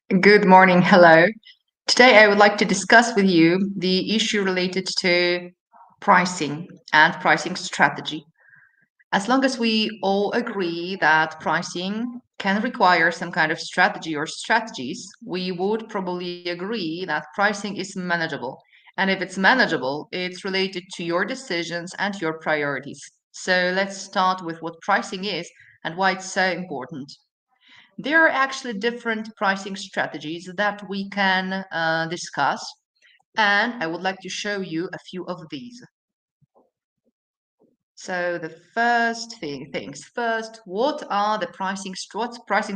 Good morning. Hello. Today, I would like to discuss with you the issue related to pricing and pricing strategy. As long as we all agree that pricing can require some kind of strategy or strategies, we would probably agree that pricing is manageable. And if it's manageable, it's related to your decisions and your priorities. So let's start with what pricing is and why it's so important. There are actually different pricing strategies that we can discuss, and I would like to show you a few of these. So the things first, what pricing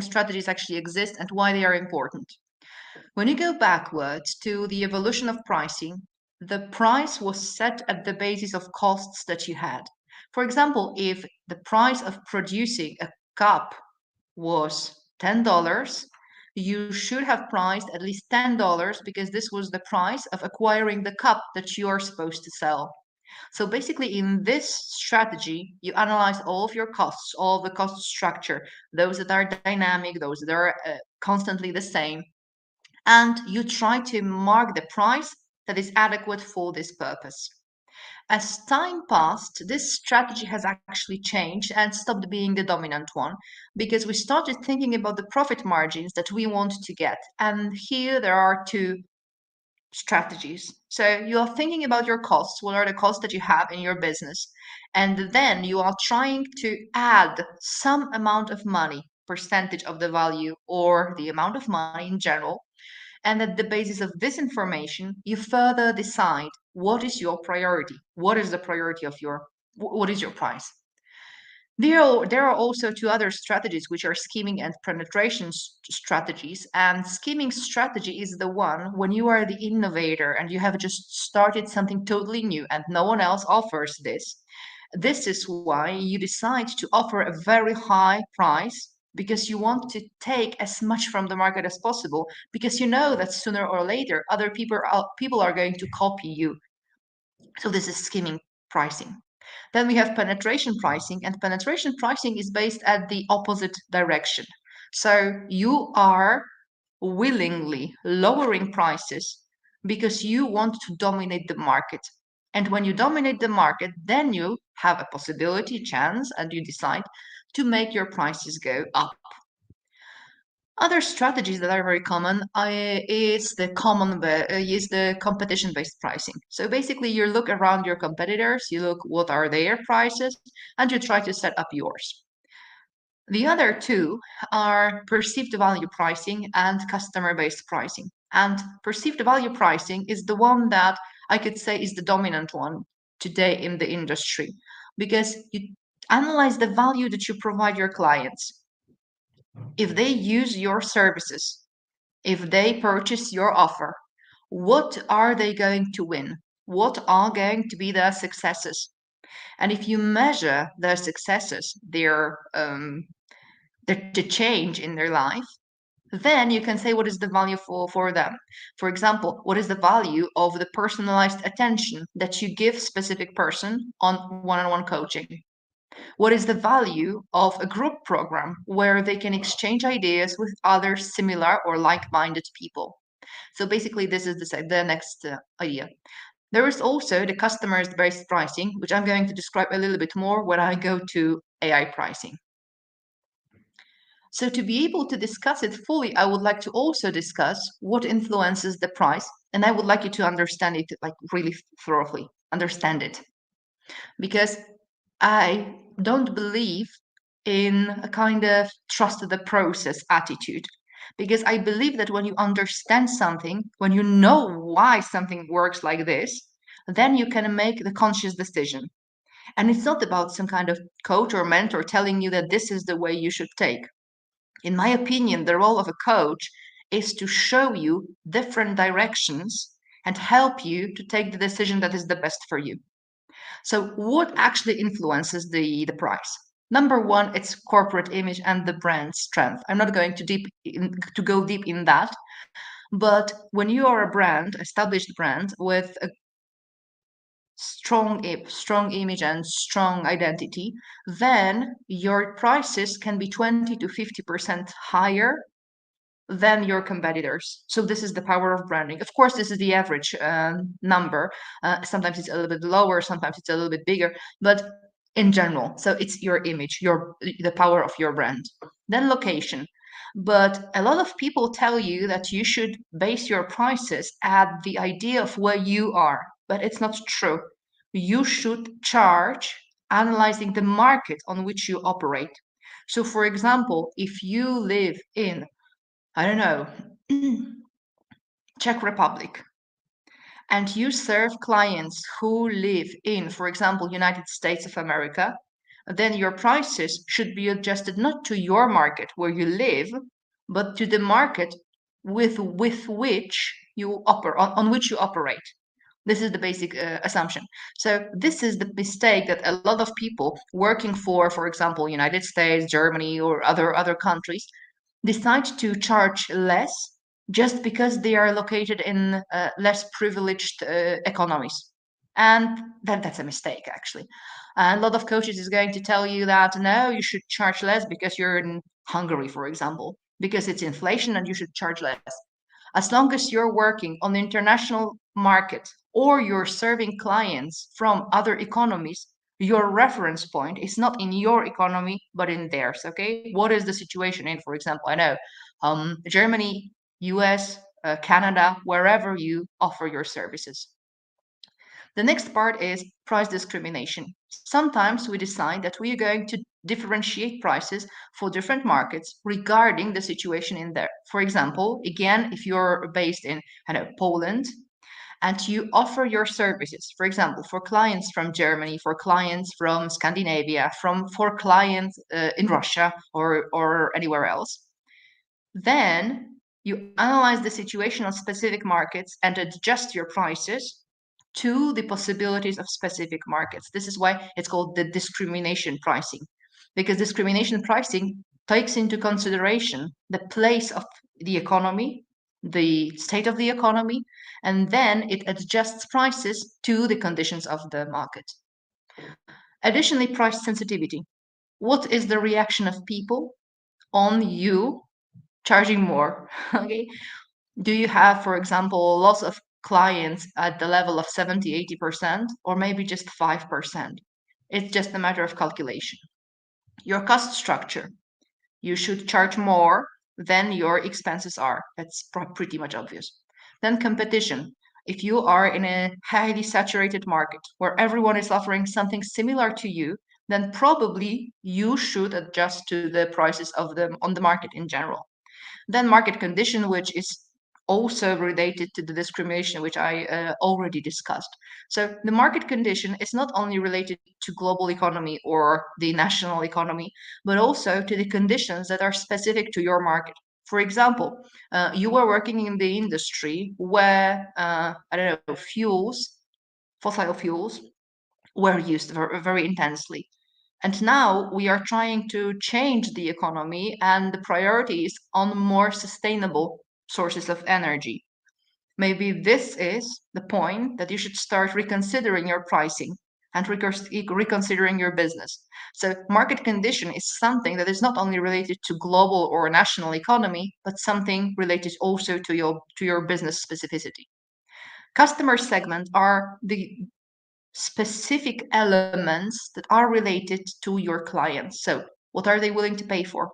strategies actually exist and why they are important? When you go backwards to the evolution of pricing, the price was set at the basis of costs that you had. For example, if the price of producing a cup was $10, you should have priced at least $10 because this was the price of acquiring the cup that you are supposed to sell. So basically, in this strategy, you analyze all of your costs, all of the cost structure, those that are dynamic, those that are constantly the same, and you try to mark the price that is adequate for this purpose. As time passed, this strategy has actually changed and stopped being the dominant one because we started thinking about the profit margins that we want to get. And here there are two strategies. So you are thinking about your costs, what are the costs that you have in your business? And then you are trying to add some amount of money, percentage of the value, or the amount of money in general, and at the basis of this information, you further decide what is your priority. What is the priority of what is your price? There are also two other strategies, which are scheming and penetration strategies. And scheming strategy is the one when you are the innovator and you have just started something totally new and no one else offers this. This is why you decide to offer a very high price because you want to take as much from the market as possible because you know that sooner or later other people are going to copy you. So this is skimming pricing. Then we have penetration pricing, and penetration pricing is based at the opposite direction. So you are willingly lowering prices because you want to dominate the market. And when you dominate the market, then you have a possibility, chance, and you decide to make your prices go up. Other strategies that are very common is the competition-based pricing. So basically, you look around your competitors, you look what are their prices, and you try to set up yours. The other two are perceived value pricing and customer-based pricing. And perceived value pricing is the one that I could say is the dominant one today in the industry because you analyze the value that you provide your clients. If they use your services, if they purchase your offer, what are they going to win? What are going to be their successes? And if you measure their successes, the change in their life, then you can say what is the value for them. For example, what is the value of the personalized attention that you give specific person on one-on-one coaching? What is the value of a group program where they can exchange ideas with other similar or like-minded people? So basically, this is the next idea. There is also the customer-based pricing, which I'm going to describe a little bit more when I go to AI pricing. So to be able to discuss it fully, I would like to also discuss what influences the price, and I would like you to understand it like really thoroughly, understand it. Because I don't believe in a kind of trust the process attitude. Because I believe that when you understand something, when you know why something works like this, then you can make the conscious decision. And it's not about some kind of coach or mentor telling you that this is the way you should take. In my opinion, the role of a coach is to show you different directions and help you to take the decision that is the best for you. So what actually influences the price? Number one, it's corporate image and the brand strength. I'm not going to go deep in that, but when you are a brand, established brand with a strong image and strong identity, then your prices can be 20 to 50% higher than your competitors. So this is the power of branding. Of course, this is the average number. Sometimes it's a little bit lower, sometimes it's a little bit bigger, but in general, so it's your image, the power of your brand. Then location. But a lot of people tell you that you should base your prices at the idea of where you are, but it's not true. You should charge analyzing the market on which you operate. So, for example, if you live in, I don't know, Czech Republic, and you serve clients who live in, for example, United States of America, then your prices should be adjusted not to your market where you live, but to the market with which you operate on which you operate. This is the basic assumption. So this is the mistake that a lot of people working for example, United States, Germany, or other countries, decide to charge less just because they are located in less privileged economies. And that's a mistake, actually. And a lot of coaches is going to tell you that no, you should charge less because you're in Hungary, for example, because it's inflation and you should charge less. As long as you're working on the international market or you're serving clients from other economies, your reference point is not in your economy, but in theirs. Okay. What is the situation in, for example, I know Germany, US, Canada, wherever you offer your services. The next part is price discrimination. Sometimes we decide that we are going to differentiate prices for different markets regarding the situation in there. For example, again, if you're based in Poland and you offer your services, for example, for clients from Germany, for clients from Scandinavia, for clients in Russia or anywhere else, then you analyze the situation on specific markets and adjust your prices to the possibilities of specific markets. This is why it's called the discrimination pricing, because discrimination pricing takes into consideration the place of the economy, the state of the economy, and then it adjusts prices to the conditions of the market. Additionally, price sensitivity. What is the reaction of people on you charging more? Okay. Do you have, for example, lots of clients at the level of 70, 80%, or maybe just 5%? It's just a matter of calculation. Your cost structure. You should charge more than your expenses are. That's pretty much obvious. Then competition. If you are in a highly saturated market where everyone is offering something similar to you, then probably you should adjust to the prices of them on the market in general. Then market condition, which is also related to the discrimination, which I already discussed. So the market condition is not only related to global economy or the national economy, but also to the conditions that are specific to your market. For example, you were working in the industry where, I don't know, fossil fuels were used very, very intensely. And now we are trying to change the economy and the priorities on more sustainable sources of energy. Maybe this is the point that you should start reconsidering your pricing and reconsidering your business. So market condition is something that is not only related to global or national economy, but something related also to your business specificity. Customer segment are the specific elements that are related to your clients. So, what are they willing to pay for?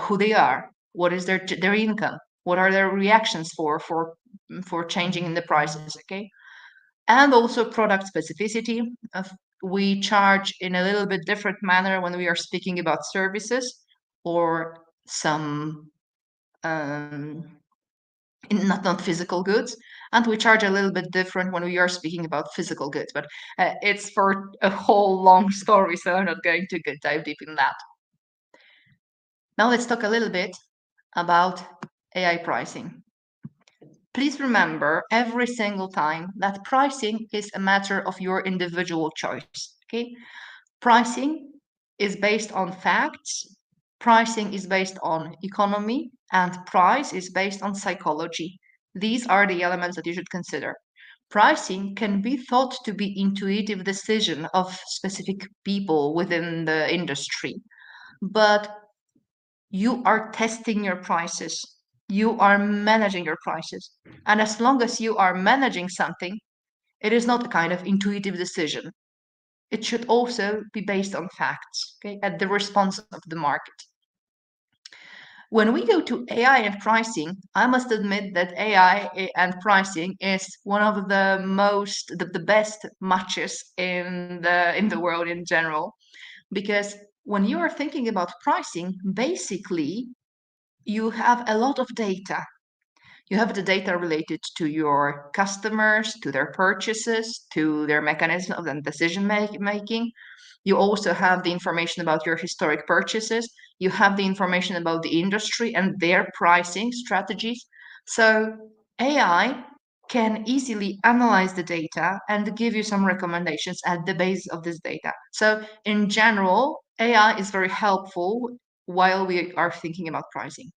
Who they are? What is their income? What are their reactions for changing in the prices? Okay, and also product specificity. We charge in a little bit different manner when we are speaking about services or some um, not physical goods, and we charge a little bit different when we are speaking about physical goods, but it's for a whole long story, so I'm not going to dive deep in that. Now let's talk a little bit about AI pricing. Please remember every single time that pricing is a matter of your individual choice. Okay, pricing is based on facts, pricing is based on economy, and price is based on psychology. These are the elements that you should consider. Pricing can be thought to be intuitive decision of specific people within the industry, but you are testing your prices You are managing your prices. And as long as you are managing something, it is not a kind of intuitive decision. It should also be based on facts, okay, at the response of the market. When we go to AI and pricing, I must admit that AI and pricing is one of the best matches in the world in general, because when you are thinking about pricing, basically you have a lot of data. You have the data related to your customers, to their purchases, to their mechanism of decision making. You also have the information about your historic purchases. You have the information about the industry and their pricing strategies. So AI can easily analyze the data and give you some recommendations at the basis of this data. So in general, AI is very helpful while we are thinking about pricing.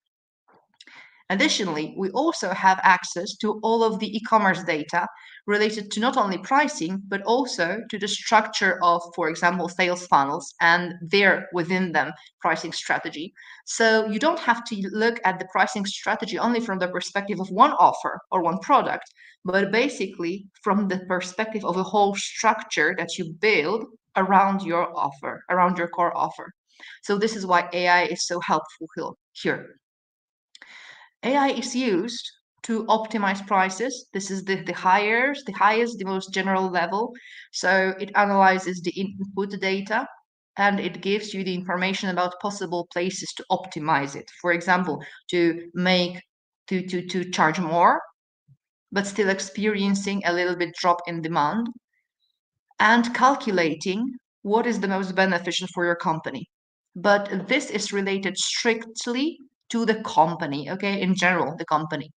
Additionally, we also have access to all of the e-commerce data related to not only pricing, but also to the structure of, for example, sales funnels and their within them pricing strategy. So you don't have to look at the pricing strategy only from the perspective of one offer or one product, but basically from the perspective of a whole structure that you build around your offer, around your core offer. So this is why AI is so helpful here. AI is used to optimize prices. This is the highest, the most general level. So it analyzes the input data and it gives you the information about possible places to optimize it. For example, to charge more, but still experiencing a little bit drop in demand, and calculating what is the most beneficial for your company. But this is related strictly to the company, okay, in general, the company.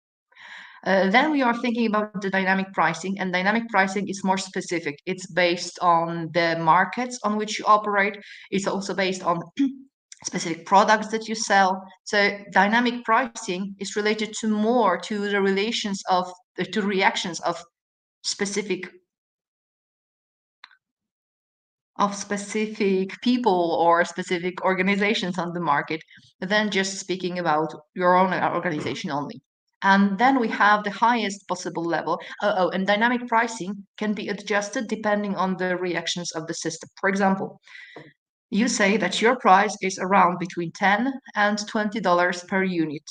Then we are thinking about the dynamic pricing, and dynamic pricing is more specific. It's based on the markets on which you operate. It's also based on specific products that you sell. So dynamic pricing is related to more to the relations of to reactions specific of specific people or specific organizations on the market than just speaking about your own organization only. And then we have the highest possible level. And dynamic pricing can be adjusted depending on the reactions of the system. For example, you say that your price is around between $10 and $20 per unit.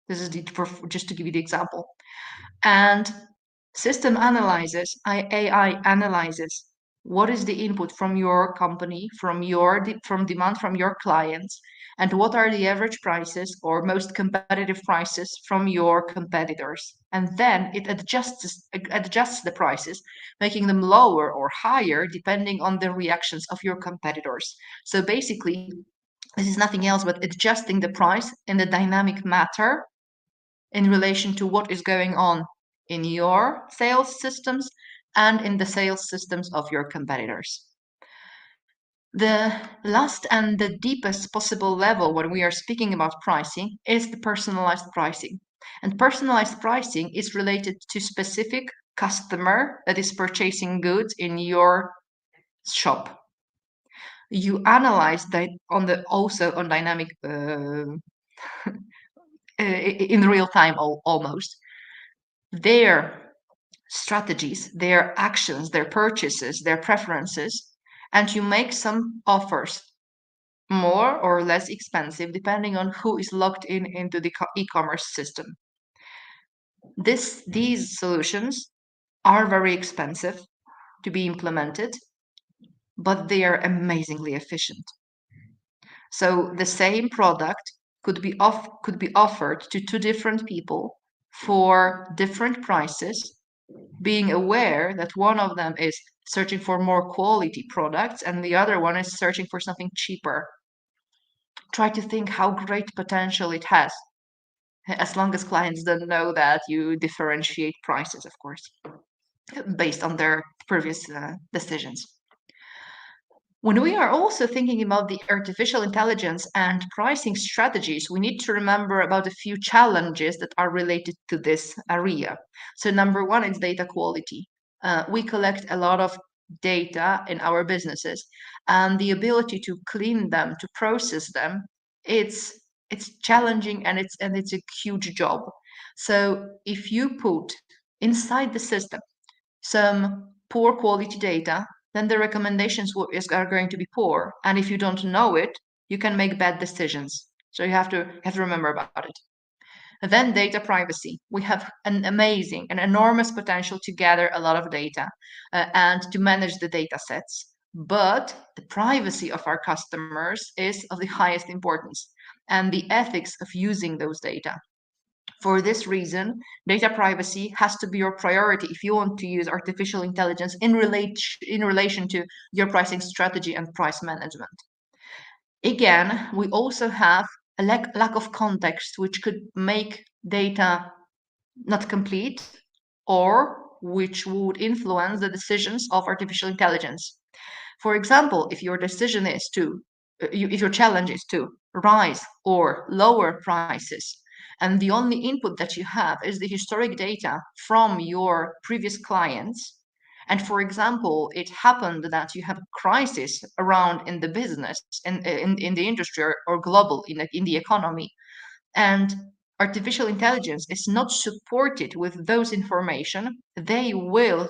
This is just to give you the example. And system analyzes, AI analyzes what is the input from your company, from demand from your clients, and what are the average prices or most competitive prices from your competitors. And then it adjusts the prices, making them lower or higher depending on the reactions of your competitors. So basically, this is nothing else but adjusting the price in the dynamic matter in relation to what is going on in your sales systems and in the sales systems of your competitors. The last and the deepest possible level when we are speaking about pricing is the personalized pricing. And personalized pricing is related to specific customer that is purchasing goods in your shop. You analyze that also on dynamic in real time almost their strategies, their actions, their purchases, their preferences, and you make some offers more or less expensive depending on who is logged into the e-commerce system. These solutions are very expensive to be implemented, but they are amazingly efficient. So the same product could be offered to two different people for different prices, being aware that one of them is searching for more quality products and the other one is searching for something cheaper. Try to think how great potential it has, as long as clients don't know that you differentiate prices, of course, based on their previous decisions. When we are also thinking about the artificial intelligence and pricing strategies, we need to remember about a few challenges that are related to this area. So number one is data quality. We collect a lot of data in our businesses, and the ability to clean them, to process them, it's It's challenging and it's a huge job. So if you put inside the system some poor quality data, then the recommendations are going to be poor. And if you don't know it, you can make bad decisions. So you have to remember about it. And then data privacy. We have an enormous potential to gather a lot of data and to manage the data sets. But the privacy of our customers is of the highest importance, and the ethics of using those data. For this reason, data privacy has to be your priority if you want to use artificial intelligence in relation to your pricing strategy and price management. Again, we also have a lack of context, which could make data not complete or which would influence the decisions of artificial intelligence. For example, if your decision is to, if your challenge is to rise or lower prices, and the only input that you have is the historic data from your previous clients, and for example, it happened that you have a crisis around in the business, in the industry or global in the economy, and artificial intelligence is not supported with those information, they will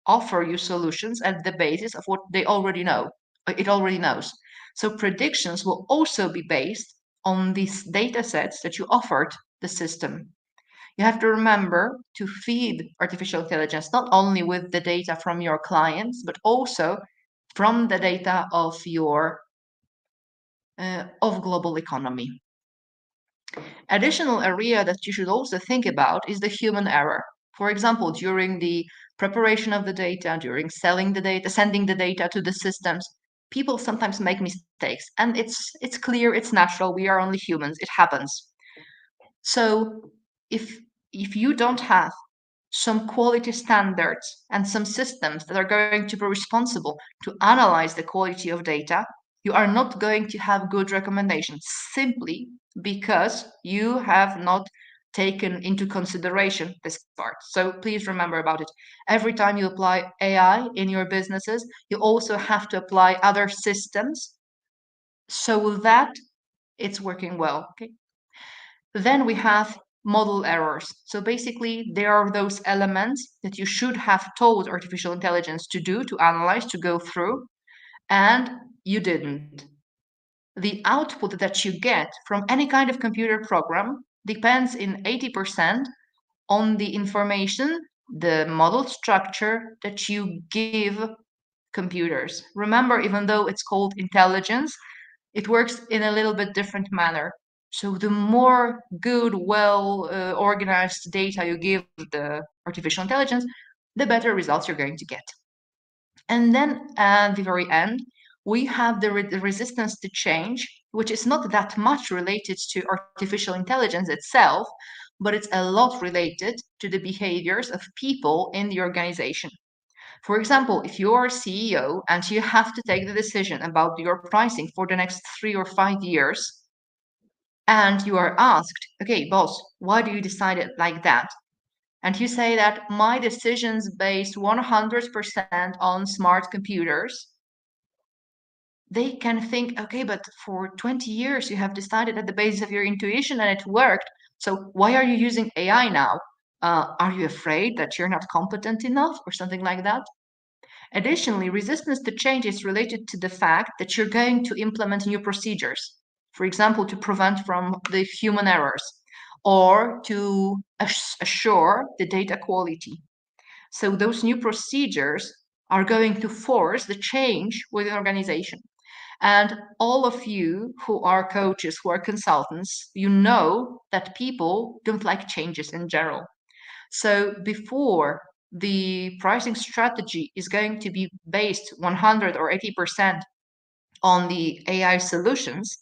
offer you solutions at the basis of what they already know. It already knows. So predictions will also be based on these data sets that you offered the system. You have to remember to feed artificial intelligence not only with the data from your clients, but also from the data of global economy. Additional area that you should also think about is the human error. For example, during the preparation of the data, during selling the data, sending the data to the systems, people sometimes make mistakes, and it's clear, it's natural. We are only humans. It happens. So if you don't have some quality standards and some systems that are going to be responsible to analyze the quality of data, you are not going to have good recommendations simply because you have not taken into consideration this part. So please remember about it. Every time you apply AI in your businesses, you also have to apply other systems so that it's working well. Okay. Then we have model errors. So basically, there are those elements that you should have told artificial intelligence to do, to analyze, to go through, and you didn't. The output that you get from any kind of computer program depends in 80% on the information, the model structure that you give computers. Remember, even though it's called intelligence, it works in a little bit different manner. So the more good, well organized data you give the artificial intelligence, the better results you're going to get. And then at the very end, we have the resistance to change, which is not that much related to artificial intelligence itself, but it's a lot related to the behaviors of people in the organization. For example, if you are a CEO and you have to take the decision about your pricing for the next 3 or 5 years, and you are asked, okay, boss, why do you decide it like that? And you say that my decision's based 100% on smart computers, they can think, okay, but for 20 years you have decided at the basis of your intuition and it worked. So why are you using AI now? Are you afraid that you're not competent enough or something like that? Additionally, resistance to change is related to the fact that you're going to implement new procedures, for example, to prevent from the human errors or to assure the data quality. So those new procedures are going to force the change within the organization. And all of you who are coaches, who are consultants, you know that people don't like changes in general. So before the pricing strategy is going to be based 100 or 80% on the AI solutions,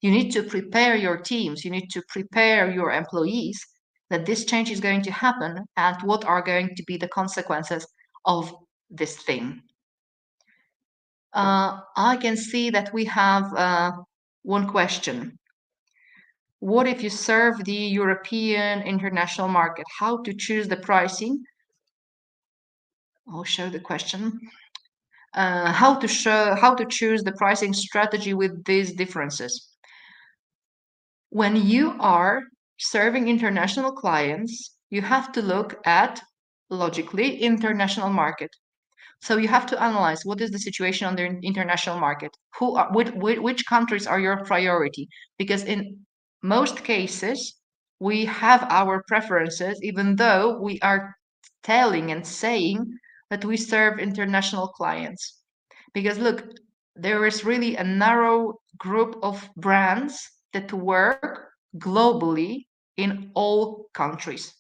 you need to prepare your teams, you need to prepare your employees that this change is going to happen and what are going to be the consequences of this thing. I can see that we have one question. What if you serve the European international market? How to choose the pricing? I'll show the question. How to choose the pricing strategy with these differences. When you are serving international clients, you have to look at, logically, international market. So you have to analyze what is the situation on the international market. Which countries are your priority? Because in most cases, we have our preferences, even though we are telling and saying that we serve international clients. Because look, there is really a narrow group of brands that work globally in all countries.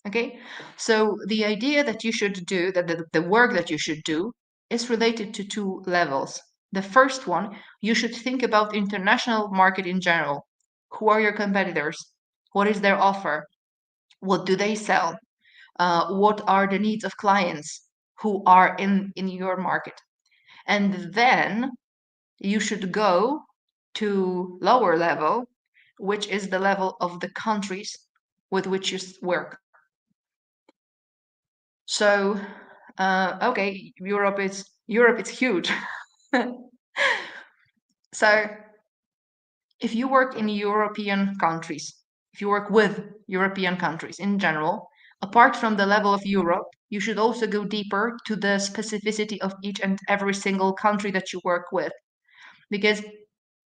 Okay, so the idea that you should do, that the work that you should do, is related to two levels. The first one, you should think about international market in general. Who are your competitors? What is their offer? What do they sell? What are the needs of clients who are in your market? And then you should go to lower level, which is the level of the countries with which you work. So, okay, Europe is huge. So, if you work in European countries, if you work with European countries in general, apart from the level of Europe, you should also go deeper to the specificity of each and every single country that you work with, because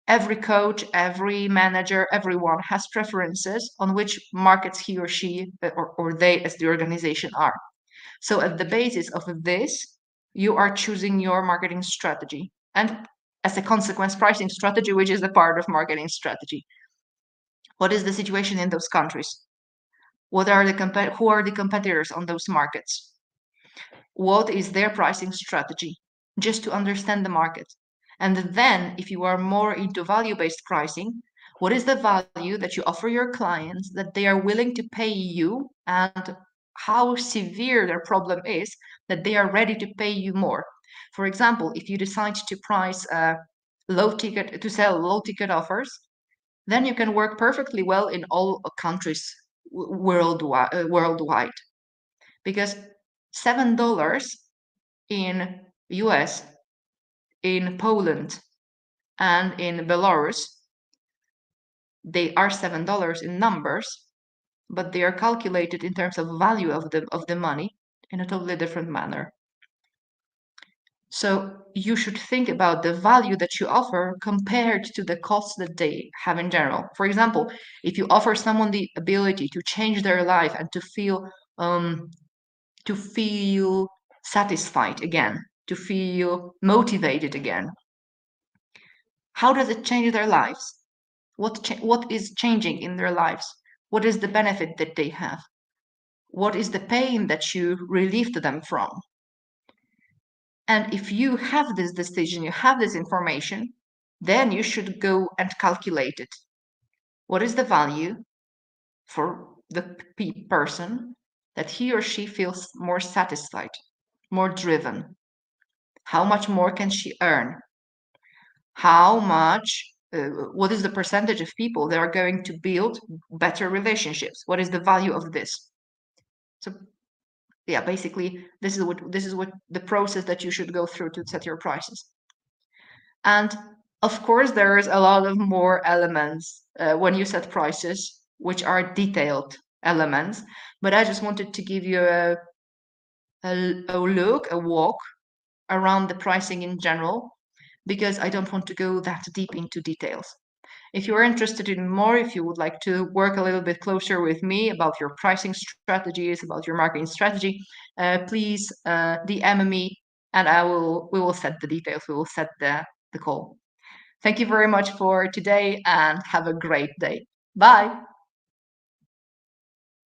every coach, every manager, everyone has preferences on which markets he or she or they as the organization are. So at the basis of this, you are choosing your marketing strategy. And as a consequence, pricing strategy, which is a part of marketing strategy. What is the situation in those countries? What are who are the competitors on those markets? What is their pricing strategy? Just to understand the market. And then if you are more into value-based pricing, what is the value that you offer your clients that they are willing to pay you, and how severe their problem is that they are ready to pay you more? For example, if you decide to price to sell low ticket offers, then you can work perfectly well in all countries worldwide, because $7 in US, in Poland, and in Belarus, they are $7 in numbers, but they are calculated in terms of value of the money in a totally different manner. So you should think about the value that you offer compared to the costs that they have in general. For example, if you offer someone the ability to change their life and to feel satisfied again, to feel motivated again, how does it change their lives? What is changing in their lives? What is the benefit that they have? What is the pain that you relieved them from? And if you have this decision, you have this information, then you should go and calculate it. What is the value for the person that he or she feels more satisfied, more driven? How much more can she earn? What is the percentage of people that are going to build better relationships? What is the value of this? So yeah, basically this is what the process that you should go through to set your prices. And of course, there is a lot of more elements when you set prices, which are detailed elements. But I just wanted to give you a walk around the pricing in general, because I don't want to go that deep into details. If you're interested in more, if you would like to work a little bit closer with me about your pricing strategies, about your marketing strategy, please DM me, and we will set the details. We will set the call. Thank you very much for today, and have a great day. Bye.